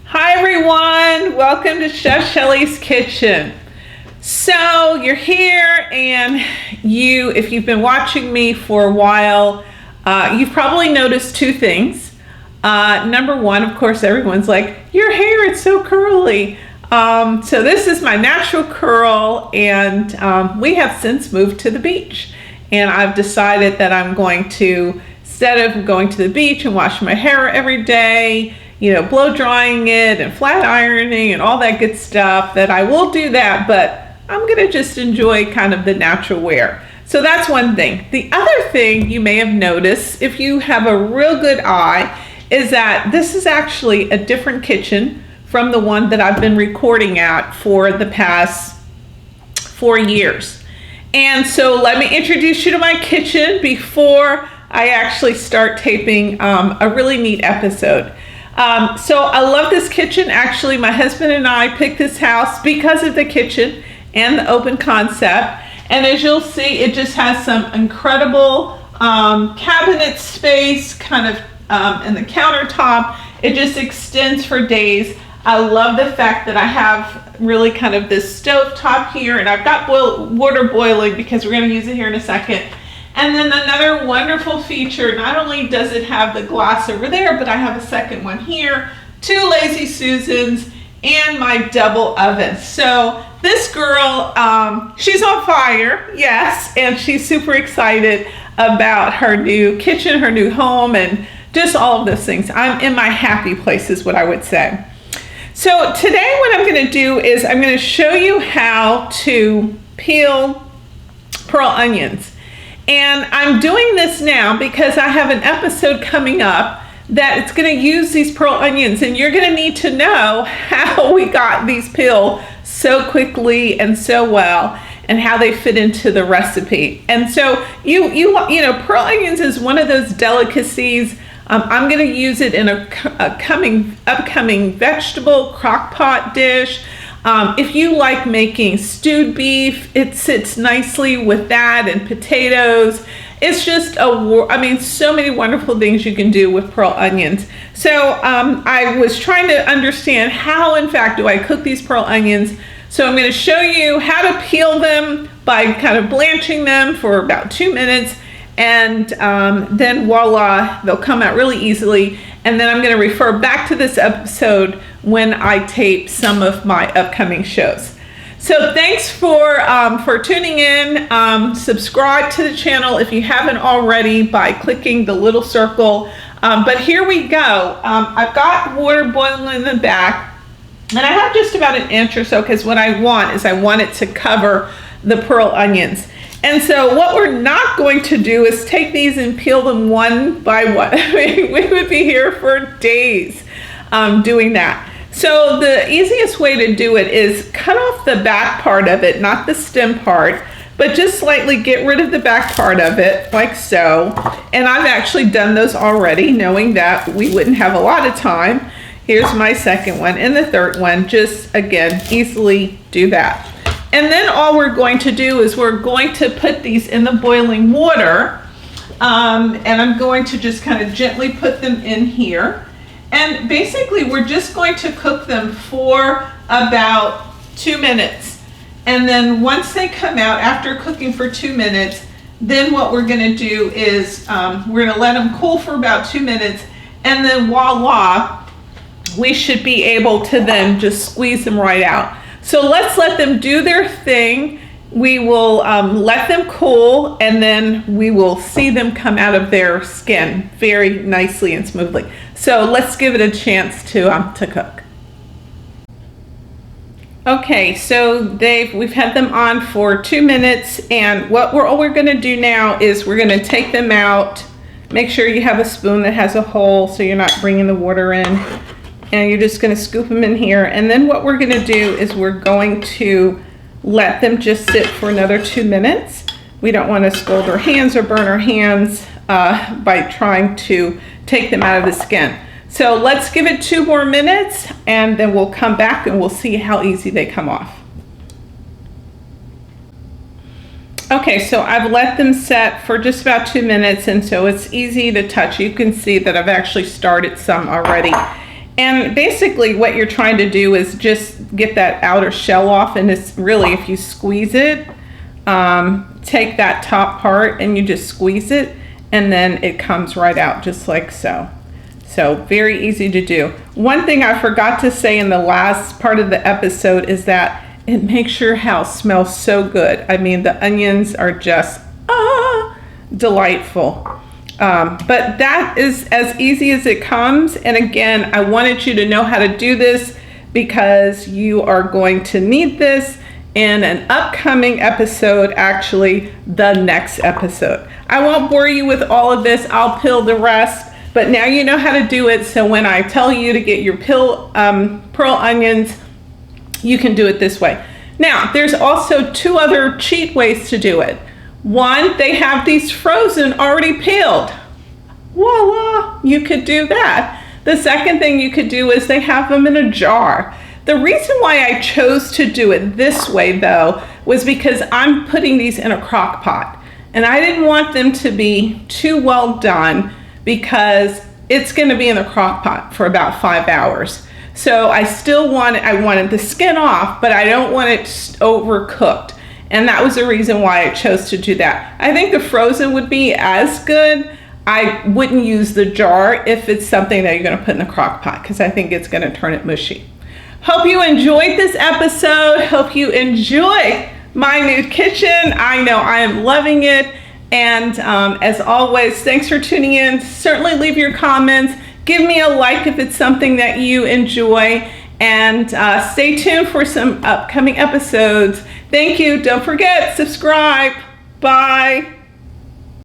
Hi everyone, welcome to Chef Shelley's Kitchen. So you're here and if you've been watching me for a while, you've probably noticed two things. Number one, of course, everyone's like, your hair, it's so curly. So this is my natural curl, and we have since moved to the beach. And I've decided that I'm going to, instead of going to the beach and washing my hair every day, blow drying it and flat ironing and all that good stuff, that I will do that, but I'm gonna just enjoy kind of the natural wear. So that's one thing. The other thing you may have noticed, if you have a real good eye, is that this is actually a different kitchen from the one that I've been recording at for the past 4 years. And so let me introduce you to my kitchen before I actually start taping a really neat episode. So I love this kitchen. Actually, my husband and I picked this house because of the kitchen and the open concept. And as you'll see, it just has some incredible cabinet space kind of in the countertop. It just extends for days. I love the fact that I have really kind of this stove top here, and I've got water boiling because we're going to use it here in a second. And then another wonderful feature, not only does it have the glass over there, but I have a second one here, 2 Lazy Susans, and my double oven. So this girl, she's on fire, yes, and she's super excited about her new kitchen, her new home, and just all of those things. I'm in my happy place is what I would say. So today what I'm going to do is I'm going to show you how to peel pearl onions. And I'm doing this now because I have an episode coming up that it's going to use these pearl onions, and you're going to need to know how we got these peeled so quickly and so well, and how they fit into the recipe. And so you know, pearl onions is one of those delicacies. I'm going to use it in a upcoming vegetable crock pot dish. If you like making stewed beef, it sits nicely with that, and potatoes. It's just so many wonderful things you can do with pearl onions. So I was trying to understand how, in fact, do I cook these pearl onions. So I'm going to show you how to peel them by kind of blanching them for about 2 minutes. And then voila, they'll come out really easily. And then I'm going to refer back to this episode when I tape some of my upcoming shows. So thanks for tuning in. Subscribe to the channel if you haven't already by clicking the little circle. But here we go. I've got water boiling in the back, and I have just about an inch or so, because what I want it to cover the pearl onions. And so what we're not going to do is take these and peel them one by one. I mean, we would be here for days doing that. So the easiest way to do it is cut off the back part of it, not the stem part, but just slightly get rid of the back part of it, like so. And I've actually done those already, knowing that we wouldn't have a lot of time. Here's my second one, and the third one. Just, again, easily do that. And then all we're going to do is we're going to put these in the boiling water, and I'm going to just kind of gently put them in here. And basically we're just going to cook them for about 2 minutes. And then once they come out, after cooking for 2 minutes, then what we're going to do is we're going to let them cool for about 2 minutes, and then voila, we should be able to then just squeeze them right out. So let's let them do their thing. We will let them cool, and then we will see them come out of their skin very nicely and smoothly. So let's give it a chance to cook. Okay, so we've had them on for 2 minutes, and all we're going to do now is we're going to take them out. Make sure you have a spoon that has a hole so you're not bringing the water in. And you're just going to scoop them in here. And then what we're going to do is we're going to let them just sit for another 2 minutes. We don't want to scald our hands or burn our hands by trying to take them out of the skin. So let's give it 2 more minutes, and then we'll come back and we'll see how easy they come off. Okay, so I've let them set for just about 2 minutes, and so it's easy to touch. You can see that I've actually started some already. And basically what you're trying to do is just get that outer shell off, and it's really, if you squeeze it, take that top part and you just squeeze it, and then it comes right out just like so. So very easy to do. One thing I forgot to say in the last part of the episode is that it makes your house smell so good. I mean, the onions are just delightful. But that is as easy as it comes. And again, I wanted you to know how to do this because you are going to need this in an upcoming episode, actually the next episode. I won't bore you with all of this. I'll peel the rest, but now you know how to do it. So when I tell you to get your pearl onions, you can do it this way. Now, there's also two other cheat ways to do it. One, they have these frozen, already peeled. Voila, you could do that. The second thing you could do is they have them in a jar. The reason why I chose to do it this way, though, was because I'm putting these in a crock pot. And I didn't want them to be too well done because it's going to be in the crock pot for about 5 hours. So I wanted the skin off, but I don't want it overcooked. And that was the reason why I chose to do that. I think the frozen would be as good. I wouldn't use the jar if it's something that you're going to put in the crock pot because I think it's going to turn it mushy. Hope you enjoyed this episode. Hope you enjoy my new kitchen. I know I am loving it. And as always, thanks for tuning in. Certainly leave your comments. Give me a like if it's something that you enjoy. And stay tuned for some upcoming episodes. Thank you. Don't forget, subscribe. Bye.